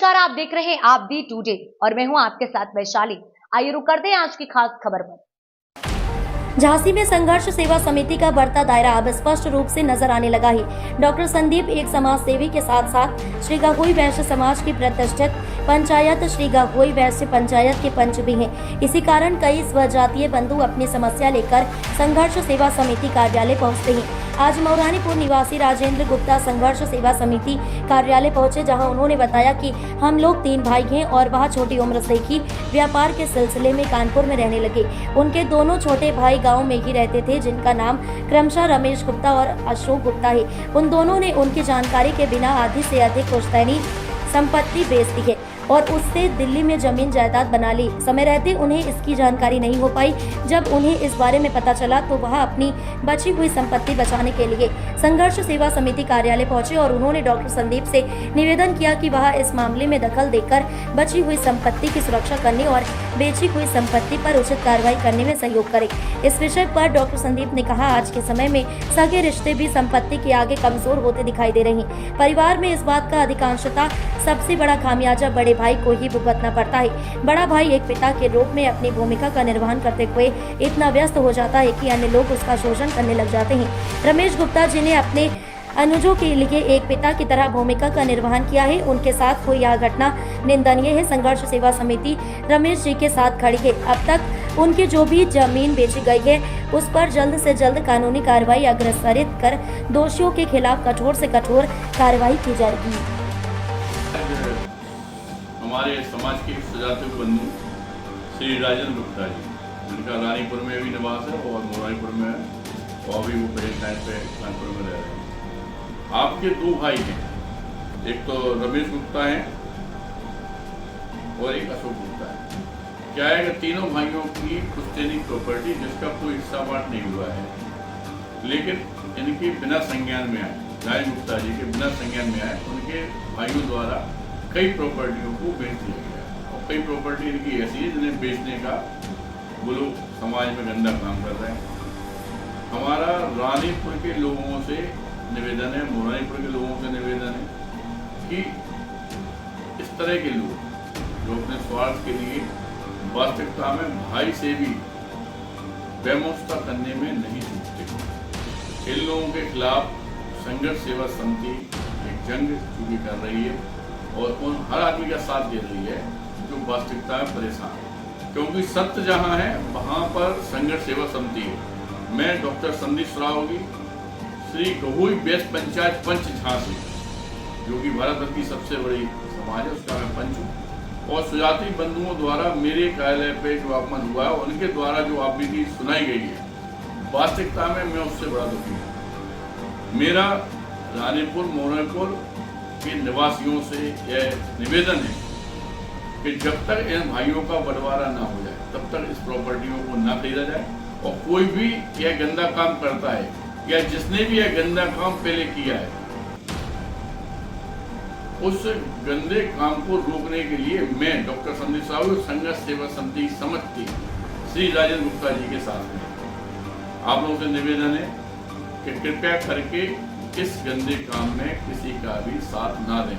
नमस्कार, आप देख रहे हैं आप दी टुडे और मैं हूं आपके साथ वैशाली। आइए रुक करते हैं आज की खास खबर पर। झांसी में संघर्ष सेवा समिति का बढ़ता दायरा अब स्पष्ट रूप से नजर आने लगा है। डॉक्टर संदीप एक समाज सेवी के साथ साथ श्री गहोई वैश्य समाज की प्रतिष्ठित पंचायत श्री गहोई वैश्य पंचायत के पंच भी हैं। इसी कारण कई स्वजातीय बंधु अपनी समस्या लेकर संघर्ष सेवा समिति कार्यालय पहुंचते हैं। आज मौरानीपुर निवासी राजेंद्र गुप्ता संघर्ष सेवा समिति कार्यालय पहुंचे, जहां उन्होंने बताया कि हम लोग 3 भाई हैं और वह छोटी उम्र से ही व्यापार के सिलसिले में कानपुर में रहने लगे। उनके दोनों छोटे भाई गांव में ही रहते थे, जिनका नाम क्रमशः रमेश गुप्ता और अशोक गुप्ता है। उन दोनों ने उनकी जानकारी के बिना आधी से अधिक पुश्तैनी संपत्ति बेच दी है और उससे दिल्ली में जमीन जायदाद बना ली। समय रहते उन्हें इसकी जानकारी नहीं हो पाई। जब उन्हें इस बारे में पता चला तो वह अपनी बची हुई संपत्ति बचाने के लिए संघर्ष सेवा समिति कार्यालय पहुंचे और उन्होंने डॉक्टर संदीप से निवेदन किया कि वह इस मामले में दखल देकर बची हुई संपत्ति की सुरक्षा करने और बेची हुई संपत्ति पर उचित कार्रवाई करने में सहयोग करे। इस विषय पर डॉक्टर संदीप ने कहा, आज के समय में सगे रिश्ते भी संपत्ति के आगे कमजोर होते दिखाई दे रहे हैं। परिवार में इस बात का अधिकांशतः सबसे बड़ा खामियाजा बड़े भाई को ही भुगतना पड़ता है। बड़ा भाई एक पिता के रूप में अपनी भूमिका का निर्वहन करते हुए इतना व्यस्त हो जाता है कि अन्य लोग उसका शोषण करने लग जाते हैं। रमेश गुप्ता जी ने अपने अनुजों के लिए एक पिता की तरह भूमिका का निर्वहन किया है। उनके साथ हुई यह घटना निंदनीय है। संघर्ष सेवा समिति रमेश जी के साथ खड़ी है। अब तक उनकी जो भी जमीन बेची गई है उस पर जल्द से जल्द कानूनी कार्रवाई अग्रसरित कर दोषियों के खिलाफ कठोर से कठोर कार्रवाई की जाएगी। हमारे समाज के सजातीय बंधु श्री राजेंद्र गुप्ता जी, जिनका रानीपुर में भी निवास है और मौरानीपुर में है और अभी वो प्रेजेंट टाइम पे कानपुर में रह रहे हैं। आपके 2 भाई हैं, एक तो रमेश गुप्ता है और एक अशोक गुप्ता है। क्या है कि तीनों भाइयों की पुश्तैनी प्रॉपर्टी जिसका कोई हिस्सा बांट नहीं हुआ है, लेकिन इनके बिना संज्ञान में आए, राजेंद्र गुप्ता जी के बिना संज्ञान में आए, उनके भाइयों द्वारा कई प्रॉपर्टियों को बेच दिया गया और कई प्रॉपर्टी इनकी ऐसी है जिन्हें बेचने का वो लोग समाज में गंदा काम कर रहे हैं। हमारा रानीपुर के लोगों से निवेदन है, मौरानीपुर के लोगों से निवेदन है कि इस तरह के लोग जो अपने स्वार्थ के लिए वास्तविकता में भाई से भी बेमौसता करने में नहीं चूकते, इन लोगों के खिलाफ संघर्ष सेवा समिति एक जंग चूंकि कर रही है और उन हर आदमी का साथ दे रही है जो वास्तविकता में परेशान है, क्योंकि सत्य जहां है वहां पर संघर्ष सेवा समिति है। मैं डॉक्टर संदीप रावगी श्री गहोई वैश्य पंचायत पंच झांसी, जो कि भारत भर की सबसे बड़ी समाज है, उसका मैं पंच हूँ और सुजातीय बंधुओं द्वारा मेरे कार्यालय पे जो अपमान हुआ है उनके द्वारा जो आपत्ति सुनाई गई है, वास्तविकता में मैं उससे बड़ा दुखी हूँ। मेरा रानीपुर मौरानीपुर के निवासियों से यह निवेदन है कि जब तक इन भाइयों का बंटवारा ना हो जाए तब तक इस प्रॉपर्टियों को ना खरीदा जाए और कोई भी यह गंदा काम करता है या जिसने भी यह गंदा काम पहले किया है उस गंदे काम को रोकने के लिए मैं डॉक्टर संदीप राव संघर्ष सेवा समिति समझती श्री राजेंद्र गुप्ता जी के साथ में आप लोगों से निवेदन है कि कृपया करके इस गंदे काम में किसी का भी साथ ना दें।